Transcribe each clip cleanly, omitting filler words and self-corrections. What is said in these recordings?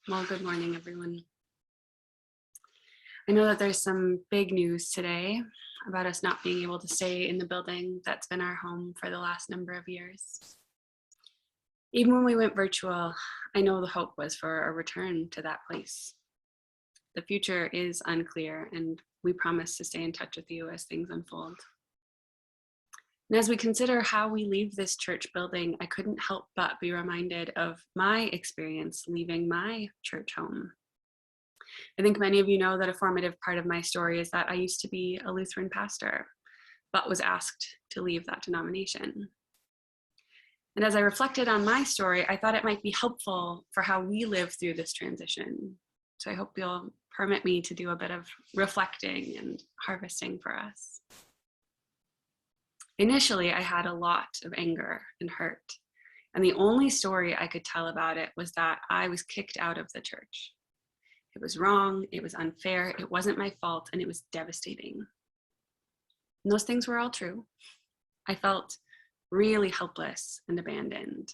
Well, good morning, everyone. I know that there's some big news today about us not being able to stay in the building that's been our home for the last number of years. Even when we went virtual, I know the hope was for a return to that place. The future is unclear, and we promise to stay in touch with you as things unfold. And as we consider how we leave this church building, I couldn't help but be reminded of my experience leaving my church home. I think many of you know that a formative part of my story is that I used to be a Lutheran pastor, but was asked to leave that denomination. And as I reflected on my story, I thought it might be helpful for how we live through this transition. So I hope you'll permit me to do a bit of reflecting and harvesting for us. Initially, I had a lot of anger and hurt, and the only story I could tell about it was that I was kicked out of the church. It was wrong, it was unfair, it wasn't my fault, and it was devastating. And those things were all true. I felt really helpless and abandoned.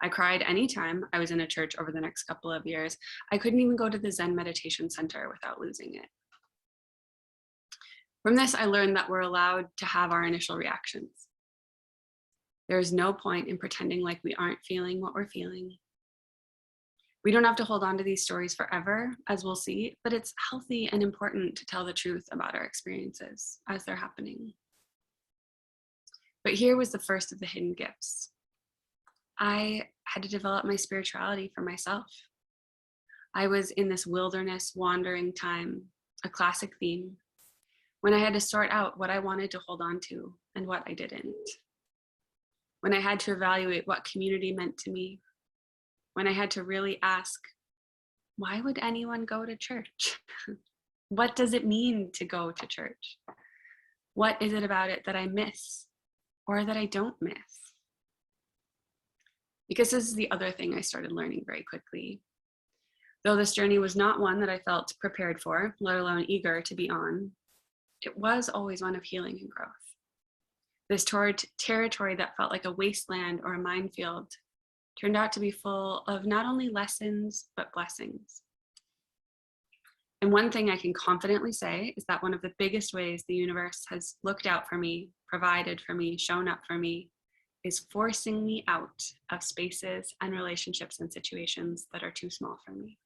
I cried anytime I was in a church over the next couple of years. I couldn't even go to the Zen meditation center without losing it. From this, I learned that we're allowed to have our initial reactions. There is no point in pretending like we aren't feeling what we're feeling. We don't have to hold on to these stories forever, as we'll see, but it's healthy and important to tell the truth about our experiences as they're happening. But here was the first of the hidden gifts. I had to develop my spirituality for myself. I was in this wilderness wandering time, a classic theme, when I had to sort out what I wanted to hold on to and what I didn't. When I had to evaluate what community meant to me. When I had to really ask, why would anyone go to church? What does it mean to go to church? What is it about it that I miss or that I don't miss? Because this is the other thing I started learning very quickly. Though this journey was not one that I felt prepared for, let alone eager to be on, it was always one of healing and growth. This territory that felt like a wasteland or a minefield turned out to be full of not only lessons, but blessings. And one thing I can confidently say is that one of the biggest ways the universe has looked out for me, provided for me, shown up for me, is forcing me out of spaces and relationships and situations that are too small for me.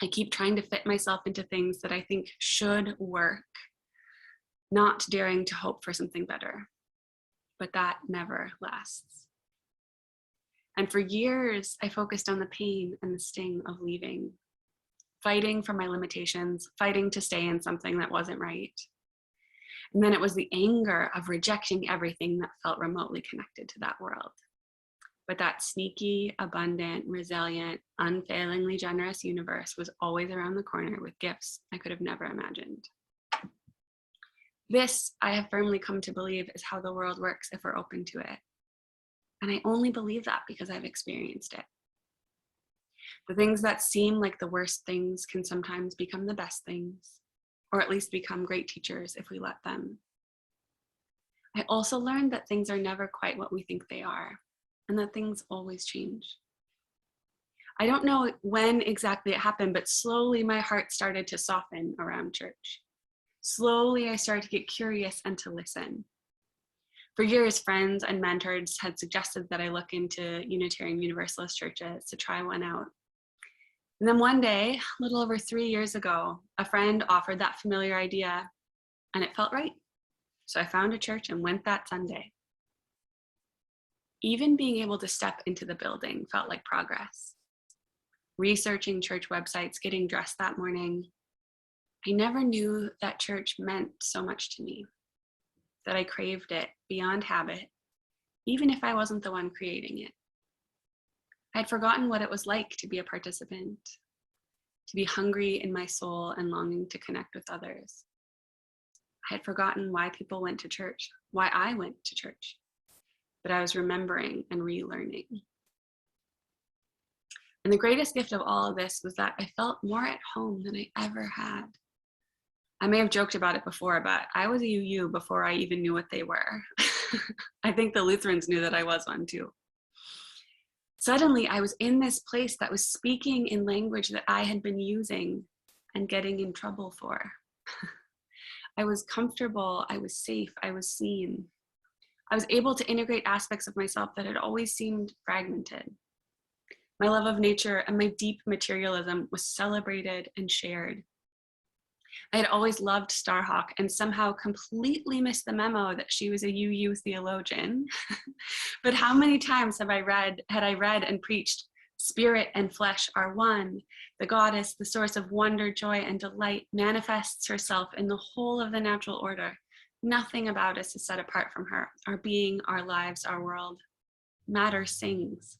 I keep trying to fit myself into things that I think should work, not daring to hope for something better, but that never lasts. And for years, I focused on the pain and the sting of leaving, fighting for my limitations, fighting to stay in something that wasn't right. And then it was the anger of rejecting everything that felt remotely connected to that world. But that sneaky, abundant, resilient, unfailingly generous universe was always around the corner with gifts I could have never imagined. This, I have firmly come to believe, is how the world works if we're open to it. And I only believe that because I've experienced it. The things that seem like the worst things can sometimes become the best things, or at least become great teachers if we let them. I also learned that things are never quite what we think they are, and that things always change. I don't know when exactly it happened, but slowly my heart started to soften around church. Slowly I started to get curious and to listen. For years, friends and mentors had suggested that I look into Unitarian Universalist churches to try one out. And then one day, a little over 3 years ago, a friend offered that familiar idea, and it felt right. So I found a church and went that Sunday. Even being able to step into the building felt like progress. Researching church websites, getting dressed that morning, I never knew that church meant so much to me, that I craved it beyond habit, even if I wasn't the one creating it. I'd forgotten what it was like to be a participant, to be hungry in my soul and longing to connect with others. I had forgotten why people went to church, why I went to church, but I was remembering and relearning. And the greatest gift of all of this was that I felt more at home than I ever had. I may have joked about it before, but I was a UU before I even knew what they were. I think the Lutherans knew that I was one too. Suddenly, I was in this place that was speaking in language that I had been using and getting in trouble for. I was comfortable, I was safe, I was seen. I was able to integrate aspects of myself that had always seemed fragmented. My love of nature and my deep materialism was celebrated and shared. I had always loved Starhawk and somehow completely missed the memo that she was a UU theologian. But how many times had I read and preached, spirit and flesh are one. The goddess, the source of wonder, joy, and delight, manifests herself in the whole of the natural order. Nothing about us is set apart from her. Our being, our lives, our world. Matter sings.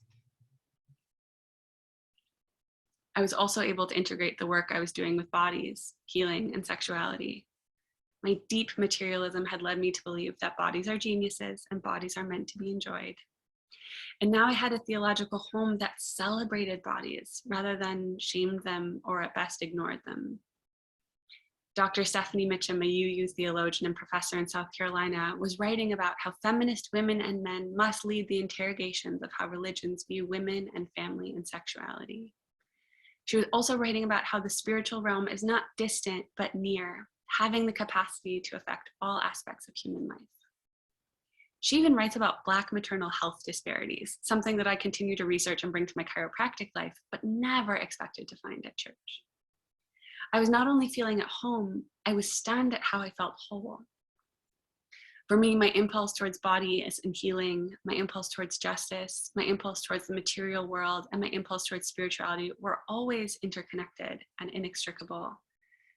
I was also able to integrate the work I was doing with bodies, healing, and sexuality. My deep materialism had led me to believe that bodies are geniuses and bodies are meant to be enjoyed. And now I had a theological home that celebrated bodies rather than shamed them or at best ignored them. Dr. Stephanie Mitchum, a UU theologian and professor in South Carolina, was writing about how feminist women and men must lead the interrogations of how religions view women and family and sexuality. She was also writing about how the spiritual realm is not distant, but near, having the capacity to affect all aspects of human life. She even writes about Black maternal health disparities, something that I continue to research and bring to my chiropractic life, but never expected to find at church. I was not only feeling at home, I was stunned at how I felt whole. For me, my impulse towards body and healing, my impulse towards justice, my impulse towards the material world, and my impulse towards spirituality were always interconnected and inextricable.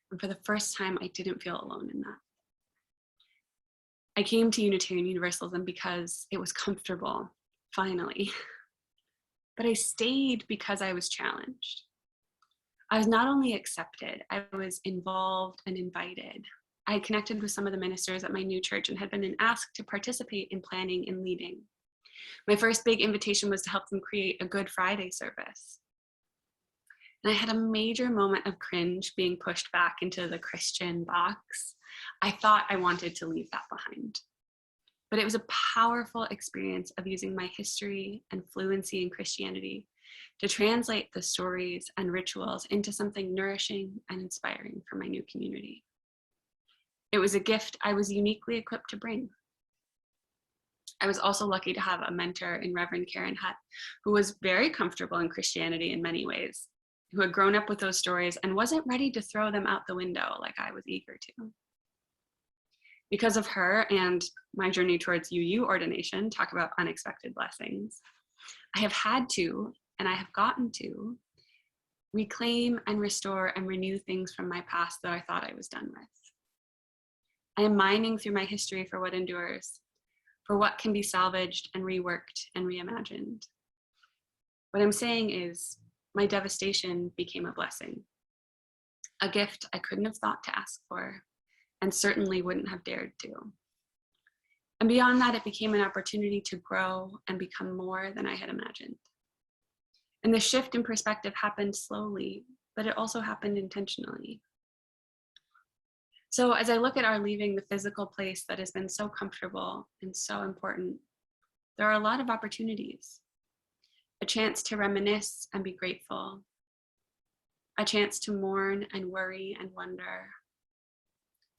And for the first time, I didn't feel alone in that. I came to Unitarian Universalism because it was comfortable, finally. But I stayed because I was challenged. I was not only accepted, I was involved and invited. I had connected with some of the ministers at my new church and had been asked to participate in planning and leading. My first big invitation was to help them create a Good Friday service. And I had a major moment of cringe being pushed back into the Christian box. I thought I wanted to leave that behind. But it was a powerful experience of using my history and fluency in Christianity to translate the stories and rituals into something nourishing and inspiring for my new community. It was a gift I was uniquely equipped to bring. I was also lucky to have a mentor in Reverend Karen Hutt, who was very comfortable in Christianity in many ways, who had grown up with those stories and wasn't ready to throw them out the window like I was eager to. Because of her and my journey towards UU ordination, talk about unexpected blessings, I have had to, and I have gotten to, reclaim and restore and renew things from my past that I thought I was done with. I am mining through my history for what endures, for what can be salvaged and reworked and reimagined. What I'm saying is, my devastation became a blessing, a gift I couldn't have thought to ask for, and certainly wouldn't have dared to. And beyond that, it became an opportunity to grow and become more than I had imagined. And the shift in perspective happened slowly, but it also happened intentionally. So as I look at our leaving the physical place that has been so comfortable and so important, there are a lot of opportunities. A chance to reminisce and be grateful. A chance to mourn and worry and wonder.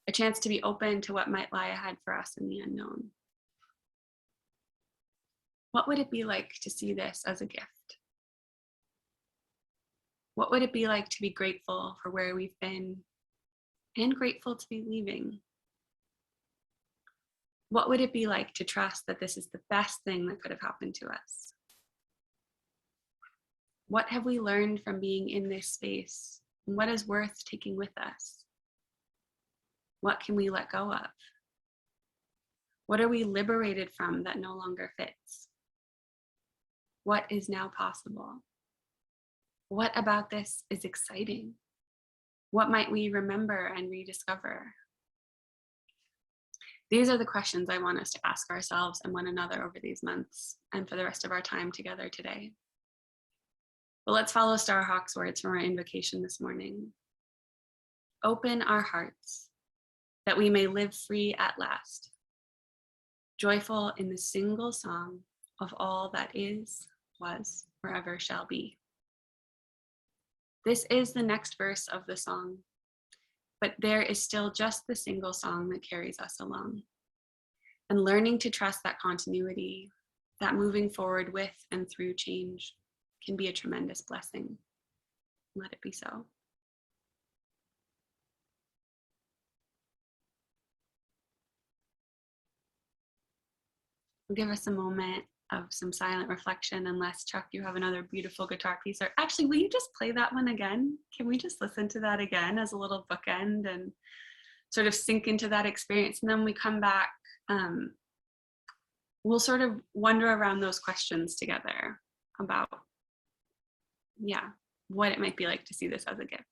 A chance to be open to what might lie ahead for us in the unknown. What would it be like to see this as a gift? What would it be like to be grateful for where we've been and grateful to be leaving? What would it be like to trust that this is the best thing that could have happened to us? What have we learned from being in this space? And what is worth taking with us? What can we let go of? What are we liberated from that no longer fits? What is now possible? What about this is exciting? What might we remember and rediscover? These are the questions I want us to ask ourselves and one another over these months and for the rest of our time together today. But let's follow Starhawk's words from our invocation this morning. Open our hearts that we may live free at last, joyful in the single song of all that is was, or ever shall be. This is the next verse of the song, but there is still just the single song that carries us along. And learning to trust that continuity, that moving forward with and through change, can be a tremendous blessing. Let it be so. We'll give us a moment of some silent reflection, unless, Chuck, you have another beautiful guitar piece. Or actually, will you just play that one again? Can we just listen to that again as a little bookend and sort of sink into that experience? And then we come back, we'll sort of wander around those questions together about, yeah, what it might be like to see this as a gift.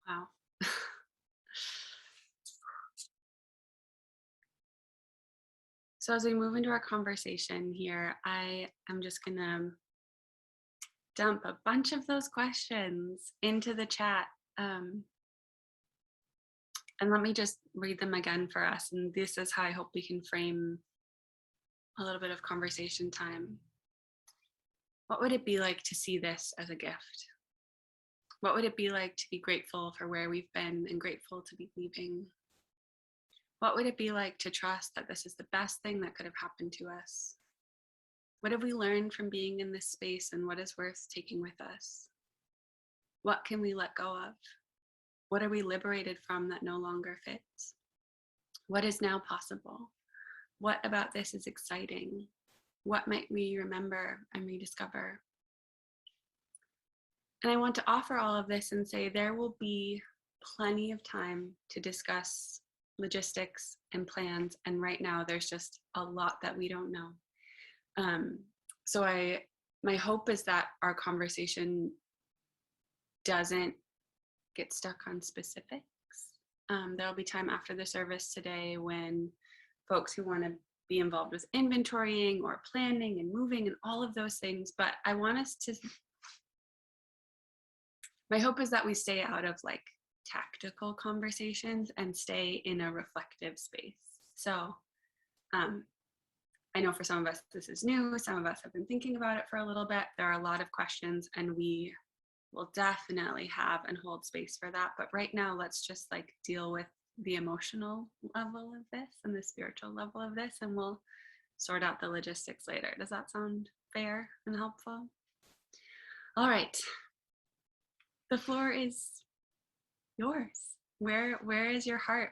Wow. So as we move into our conversation here, I am just going to dump a bunch of those questions into the chat. And let me just read them again for us. And this is how I hope we can frame a little bit of conversation time. What would it be like to see this as a gift? What would it be like to be grateful for where we've been and grateful to be leaving? What would it be like to trust that this is the best thing that could have happened to us? What have we learned from being in this space, and what is worth taking with us? What can we let go of? What are we liberated from that no longer fits? What is now possible? What about this is exciting? What might we remember and rediscover? And I want to offer all of this and say there will be plenty of time to discuss logistics and plans. And right now there's just a lot that we don't know. So my hope is that our conversation doesn't get stuck on specifics. There'll be time after the service today when folks who want to be involved with inventorying or planning and moving and all of those things. But I want us to, my hope is that we stay out of like tactical conversations and stay in a reflective space. So I know for some of us this is new, some of us have been thinking about it for a little bit. There are a lot of questions and we will definitely have and hold space for that. But right now, let's just like deal with the emotional level of this and the spiritual level of this, and we'll sort out the logistics later. Does that sound fair and helpful? All right. The floor is yours. Where is your heart?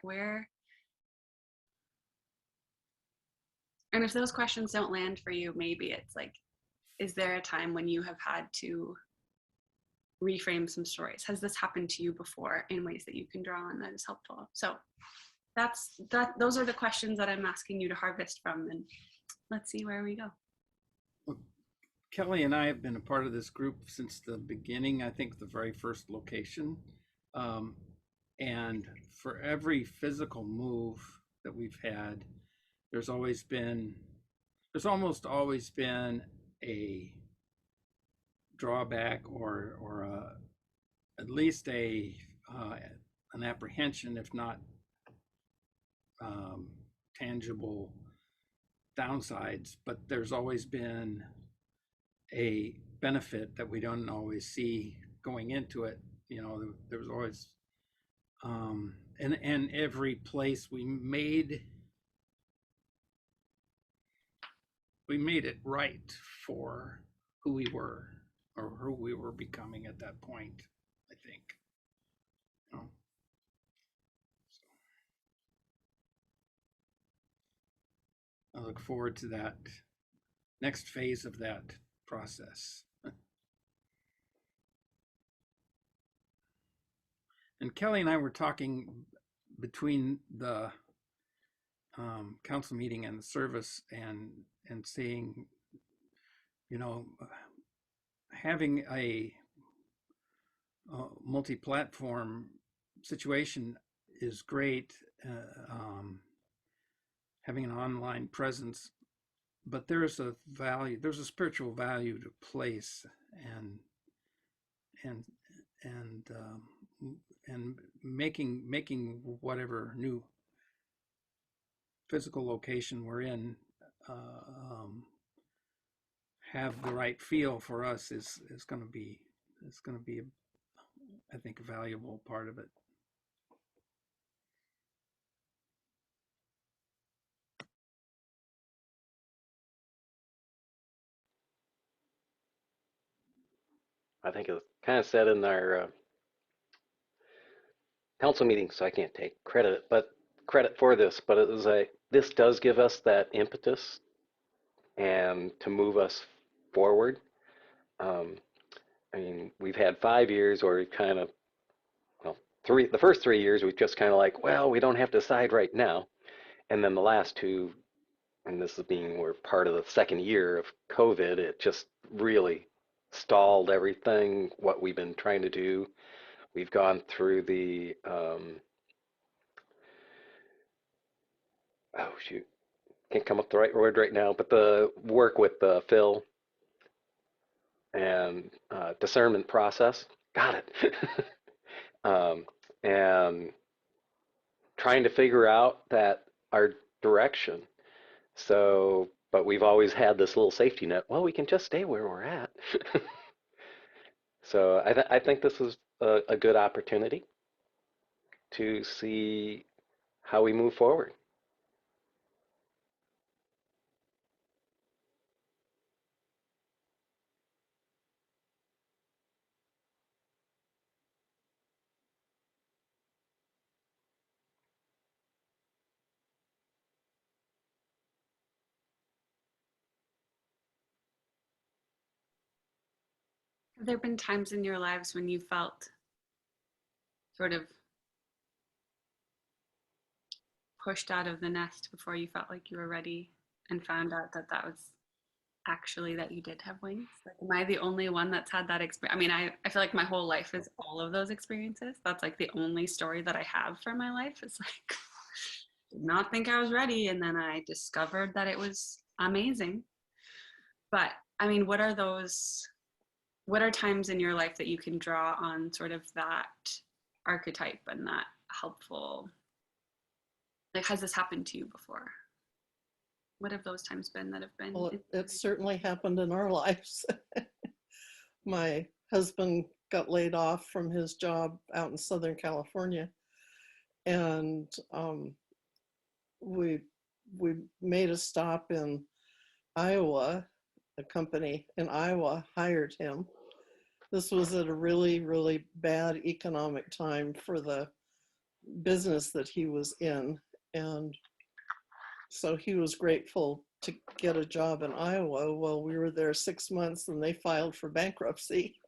And if those questions don't land for you, maybe it's like, is there a time when you have had to reframe some stories? Has this happened to you before in ways that you can draw on that is helpful? So those are the questions that I'm asking you to harvest from, and let's see where we go. Well, Kelly and I have been a part of this group since the beginning, I think the very first location. And for every physical move that we've had, there's almost always been a drawback or at least an apprehension, if not tangible downsides, but there's always been a benefit that we don't always see going into it. There was always and every place we made it right for who we were or who we were becoming at that point, I think. I look forward to that next phase of that process. And Kelly and I were talking between the council meeting and the service, and seeing, having a multi-platform situation is great, having an online presence, but there's a spiritual value to place and making whatever new physical location we're in have the right feel for us is going to be I think a valuable part of it. I think it was kind of said in our council meeting, so I can't take credit for this, but it was this does give us that impetus and to move us forward. I mean, we've had 5 years where we kind of, well, the first 3 years we've just kind of like, well, we don't have to decide right now, and then the last two, and this is we're part of the second year of COVID, it just really stalled everything, what we've been trying to do. We've gone through the oh shoot, can't come up with the right word right now, but the work with Phil and discernment process. Got it. um, and trying to figure out that our direction. So, but we've always had this little safety net. Well, we can just stay where we're at. So I think this is a good opportunity to see how we move forward. Have there been times in your lives when you felt sort of pushed out of the nest before you felt like you were ready and found out that that was actually that you did have wings? Like, am I the only one that's had that experience? I mean, I feel like my whole life is all of those experiences. That's like the only story that I have for my life. It's like, did not think I was ready. And then I discovered that it was amazing. But I mean, what are times in your life that you can draw on sort of that archetype and that helpful, like, has this happened to you before? What have those times been that have been? Well, it certainly happened in our lives. My husband got laid off from his job out in Southern California, and we made a stop in Iowa. A company in Iowa hired him. This was at a really, really bad economic time for the business that he was in, and so he was grateful to get a job in Iowa. Well, we were there 6 months and they filed for bankruptcy.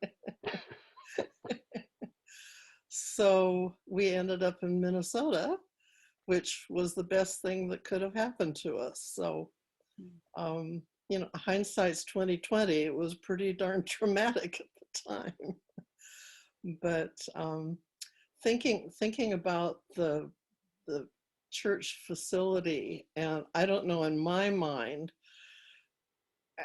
So we ended up in Minnesota, which was the best thing that could have happened to us. So, you know, hindsight's 2020. It was pretty darn traumatic at the time. But thinking about the church facility, and I don't know, in my mind,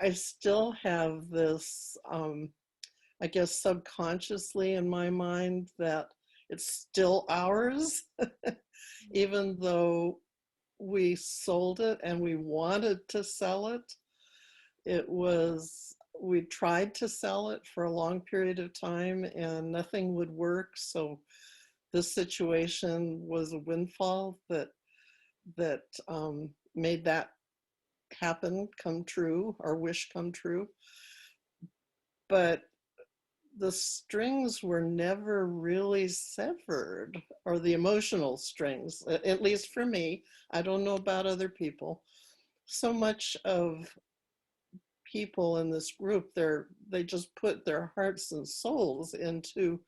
I still have this, I guess subconsciously in my mind, that it's still ours, even though we sold it and we wanted to sell it. We tried to sell it for a long period of time and nothing would work. So this situation was a windfall that made that happen, come true, our wish come true. But the strings were never really severed, or the emotional strings, at least for me. I don't know about other people. So much of people in this group, they just put their hearts and souls into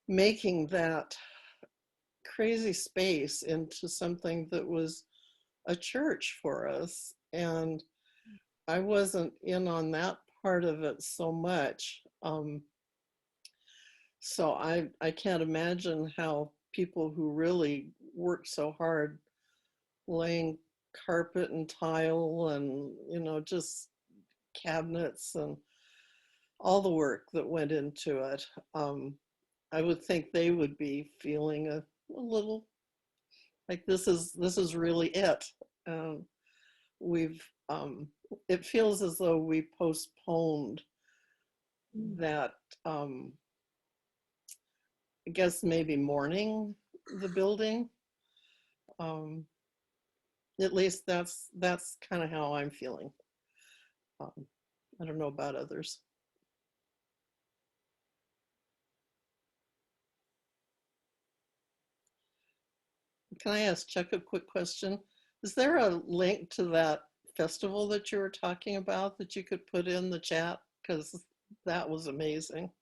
making that crazy space into something that was a church for us. And I wasn't in on that part of it so much. So I can't imagine how people who really worked so hard laying carpet and tile and, you know, just cabinets and all the work that went into it. I would think they would be feeling a little like this is really it. We've it feels as though we postponed that, I guess maybe mourning the building. At least that's kind of how I'm feeling. I don't know about others. Can I ask Chuck a quick question? Is there a link to that festival that you were talking about that you could put in the chat? Because that was amazing.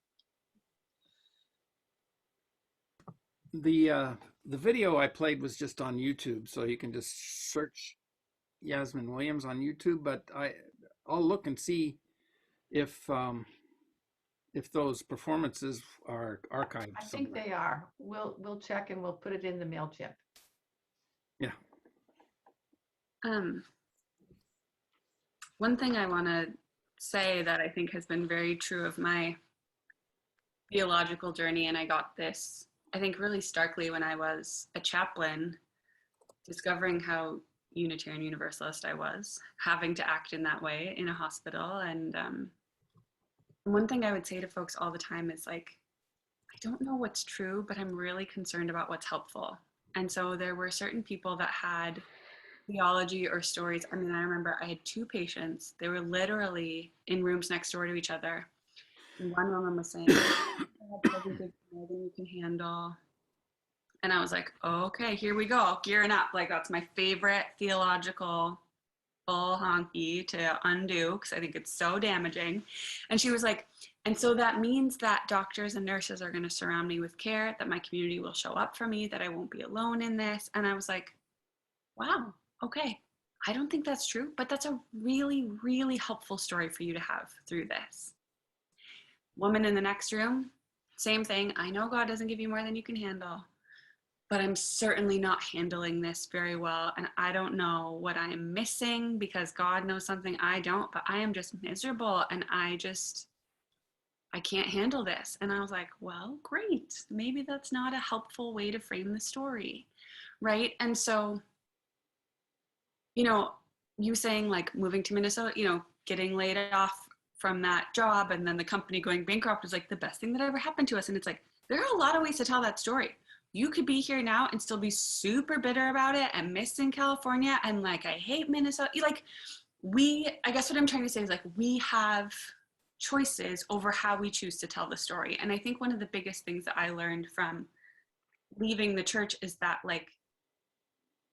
The video I played was just on YouTube, so you can just search Yasmin Williams on YouTube. But I'll look and see if if those performances are archived I think somewhere. they are. We'll check and we'll put it in the MailChimp. Yeah. One thing I want to say that I think has been very true of my theological journey, and I got this, I think, really starkly when I was a chaplain, discovering how Unitarian Universalist I was, having to act in that way in a hospital. And one thing I would say to folks all the time is like, I don't know what's true, but I'm really concerned about what's helpful. And so there were certain people that had theology or stories. I mean, I remember I had two patients. They were literally in rooms next door to each other. And one woman was saying, more than you can handle. And I was like, okay, here we go, gearing up. Like, that's my favorite theological full honky to undo because I think it's so damaging. And she was like, and so that means that doctors and nurses are going to surround me with care, that my community will show up for me, that I won't be alone in this. And I was like, wow, okay. I don't think that's true, but that's a really, really helpful story for you to have through this. Woman in the next room, same thing. I know God doesn't give you more than you can handle, but I'm certainly not handling this very well. And I don't know what I am missing because God knows something I don't, but I am just miserable and I can't handle this. And I was like, well, great. Maybe that's not a helpful way to frame the story, right? And so, you saying like moving to Minnesota, getting laid off from that job and then the company going bankrupt was like the best thing that ever happened to us. And it's like, there are a lot of ways to tell that story. You could be here now and still be super bitter about it and missing California and like, I hate Minnesota. I guess what I'm trying to say is like, we have choices over how we choose to tell the story. And I think one of the biggest things that I learned from leaving the church is that like,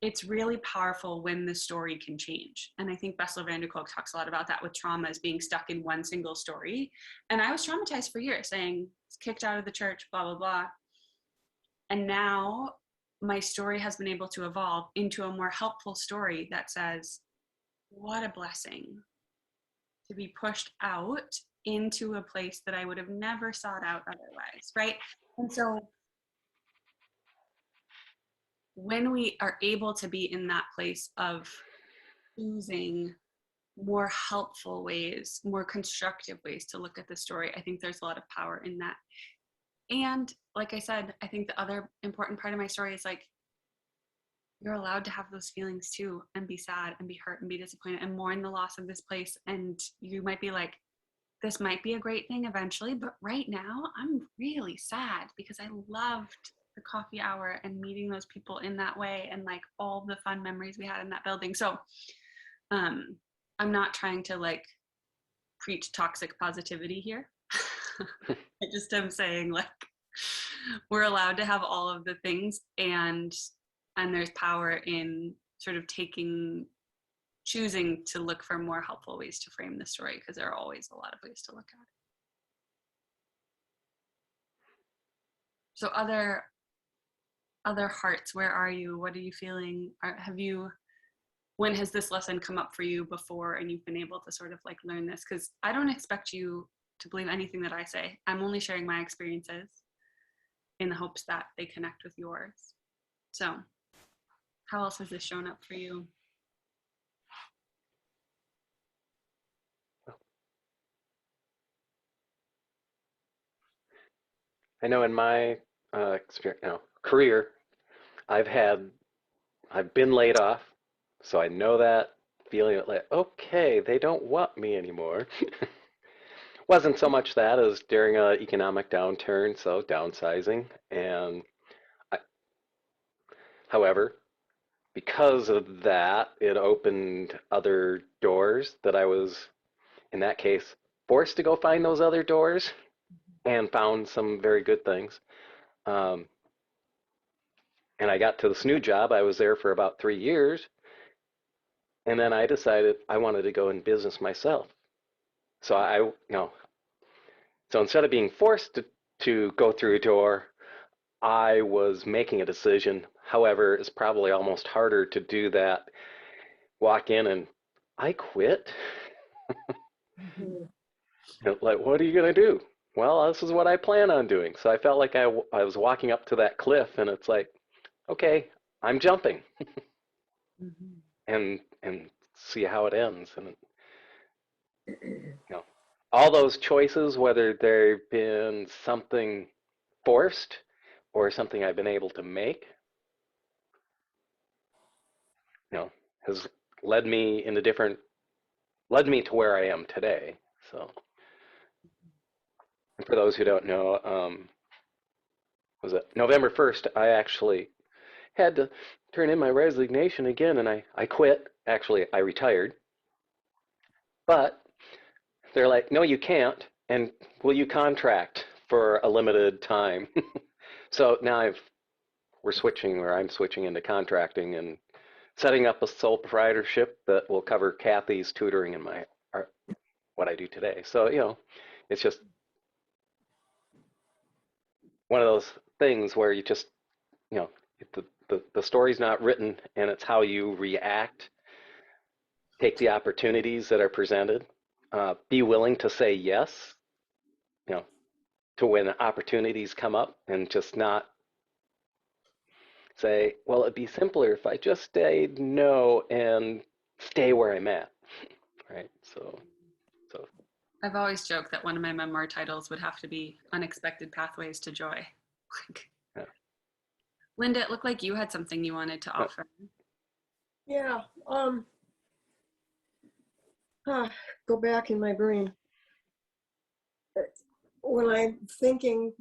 it's really powerful when the story can change. And I think Bessel van der Kolk talks a lot about that with trauma as being stuck in one single story. And I was traumatized for years saying, kicked out of the church, blah, blah, blah. And now my story has been able to evolve into a more helpful story that says, what a blessing to be pushed out into a place that I would have never sought out otherwise, right? And so when we are able to be in that place of choosing more helpful ways, more constructive ways to look at the story, I think there's a lot of power in that. And like I said, I think the other important part of my story is like, you're allowed to have those feelings too and be sad and be hurt and be disappointed and mourn the loss of this place. And you might be like, this might be a great thing eventually, but right now I'm really sad because I loved the coffee hour and meeting those people in that way and like all the fun memories we had in that building. So I'm not trying to like preach toxic positivity here. I just am saying like we're allowed to have all of the things and there's power in sort of choosing to look for more helpful ways to frame the story because there are always a lot of ways to look at it. So other hearts, where are you? What are you feeling? When has this lesson come up for you before and you've been able to sort of like learn this? Because I don't expect you to believe anything that I say. I'm only sharing my experiences in the hopes that they connect with yours. So how else has this shown up for you? I know in my career, I've been laid off, so I know that feeling like, okay, they don't want me anymore. Wasn't so much that as during an economic downturn, so downsizing. And however, because of that, it opened other doors that I was, in that case, forced to go find those other doors and found some very good things. And I got to this new job. I was there for about 3 years. And then I decided I wanted to go in business myself. So so instead of being forced to go through a door, I was making a decision. However, it's probably almost harder to do that. Walk in and I quit. Mhm. Like, what are you going to do? well, this is what I plan on doing. So I felt like I was walking up to that cliff, and it's like, okay, I'm jumping, Mhm. and see how it ends. And you know, all those choices, whether they've been something forced or something I've been able to make, you know, has led me in a different, led me to where I am today. So, and for those who don't know, was it November 1st? I actually had to turn in my resignation again, and I quit. Actually, I retired. But they're like, no, you can't. And will you contract for a limited time? So now I'm switching into contracting and setting up a sole proprietorship that will cover Kathy's tutoring and what I do today. So, it's just one of those things where you just, you know, the story's not written, and it's how you react, take the opportunities that are presented, be willing to say yes, you know, to when opportunities come up, and just not say, well, it'd be simpler if I just stayed no and stay where I'm at, right? So I've always joked that one of my memoir titles would have to be Unexpected Pathways to Joy. Like, yeah. Linda, it looked like you had something you wanted to offer. Yeah. Go back in my brain. When I'm thinking,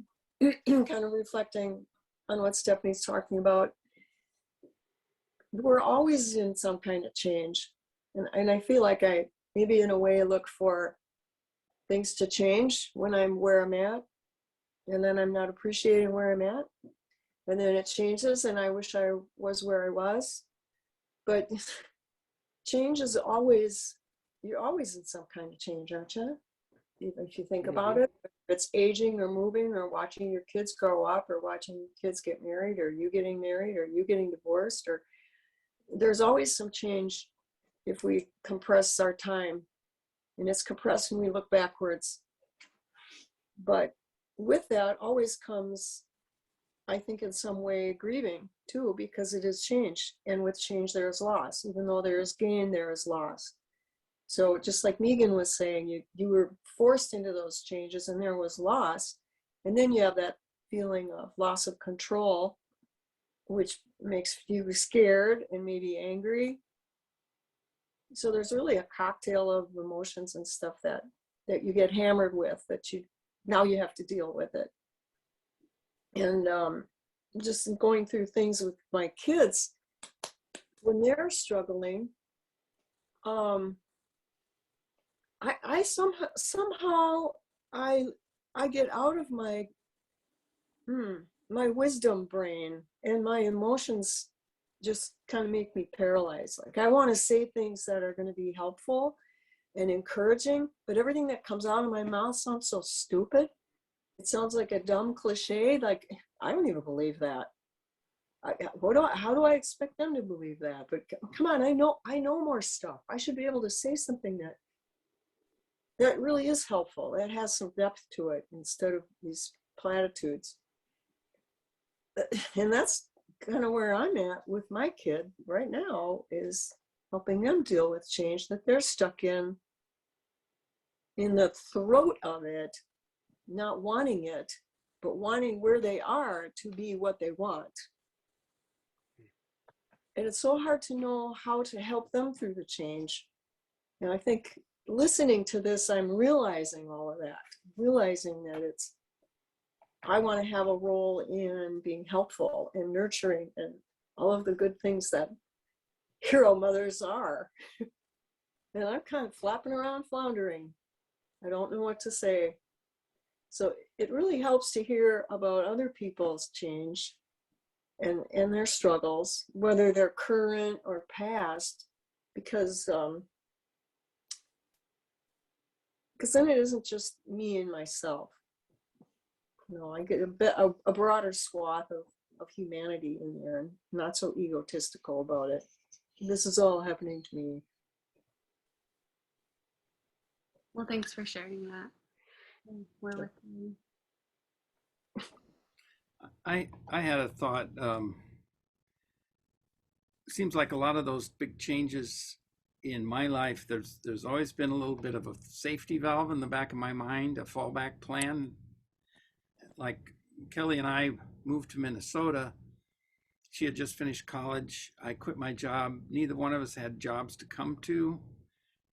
kind of reflecting on what Stephanie's talking about, we're always in some kind of change. And I feel like I maybe in a way look for things to change when I'm where I'm at. And then I'm not appreciating where I'm at. And then it changes and I wish I was where I was. But change is always, you're always in some kind of change, aren't you? Even if you think about it, if it's aging or moving or watching your kids grow up or watching your kids get married or you getting married or you getting divorced, or there's always some change if we compress our time, and it's compressed when we look backwards. But with that always comes, I think, in some way grieving too, because it is change, and with change there is loss. Even though there is gain, there is loss. So just like Megan was saying, you were forced into those changes and there was loss. And then you have that feeling of loss of control, which makes you scared and maybe angry. So there's really a cocktail of emotions and stuff that you get hammered with, that now you have to deal with it. And just going through things with my kids, when they're struggling, I somehow I get out of my my wisdom brain, and my emotions just kind of make me paralyzed. Like I want to say things that are going to be helpful and encouraging, but everything that comes out of my mouth sounds so stupid. It sounds like a dumb cliche. Like I don't even believe that. How do I expect them to believe that? But come on, I know more stuff. I should be able to say something that really is helpful, that has some depth to it instead of these platitudes. And that's kind of where I'm at with my kid right now, is helping them deal with change that they're stuck in the throat of it, not wanting it, but wanting where they are to be what they want. And it's so hard to know how to help them through the change. And I think listening to this, I'm realizing all of that, realizing that I want to have a role in being helpful and nurturing and all of the good things that hero mothers are. And I'm kind of flapping around, floundering. I don't know what to say. So it really helps to hear about other people's change and their struggles, whether they're current or past, because then it isn't just me and myself. I get a broader swath of humanity in there, and not so egotistical about it. This is all happening to me. Well, thanks for sharing that. We're with you. I had a thought. Seems like a lot of those big changes in my life, there's always been a little bit of a safety valve in the back of my mind, a fallback plan. Like Kelly and I moved to Minnesota. She had just finished college. I quit my job. Neither one of us had jobs to come to,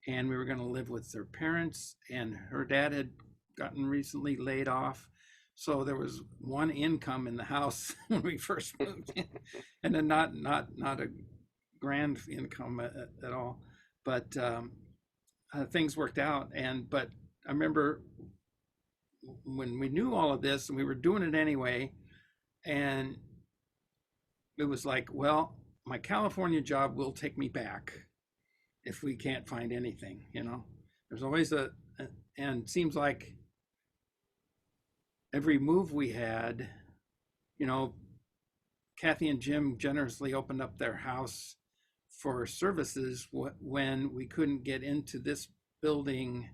and we were going to live with their parents. And her dad had gotten recently laid off, so there was one income in the house when we first moved in, and then not a grand income at all. But things worked out. But I remember when we knew all of this and we were doing it anyway, and it was like, well, my California job will take me back if we can't find anything, you know. There's always and it seems like every move we had, you know, Kathy and Jim generously opened up their house for services when we couldn't get into this building,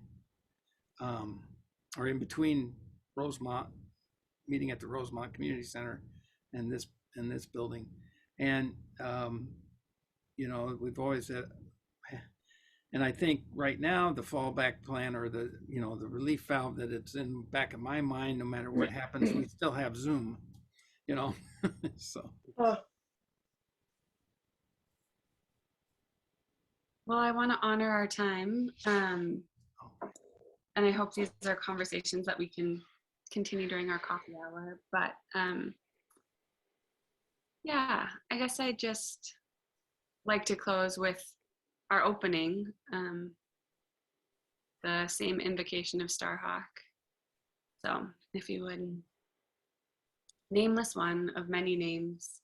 or in between Rosemont, meeting at the Rosemont Community Center and this building. And you know, we've always had, and I think right now the fallback plan, or the, you know, the relief valve that it's in the back of my mind, no matter what happens, we still have Zoom, you know. So Well, I want to honor our time. And I hope these are conversations that we can continue during our coffee hour. But yeah, I guess I'd just like to close with our opening, the same invocation of Starhawk. So if you would, nameless one of many names,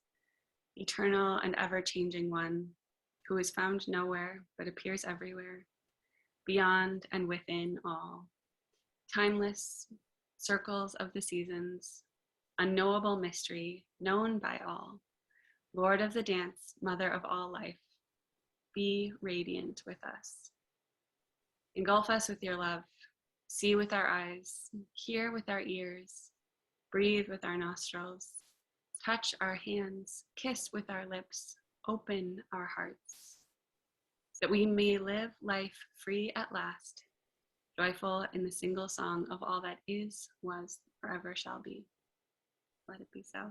eternal and ever-changing one, who is found nowhere but appears everywhere, beyond and within all, timeless, circles of the seasons, unknowable mystery, known by all, Lord of the dance, mother of all life, be radiant with us. Engulf us with your love, see with our eyes, hear with our ears, breathe with our nostrils, touch our hands, kiss with our lips, open our hearts, that we may live life free at last, joyful in the single song of all that is, was, forever shall be. Let it be so.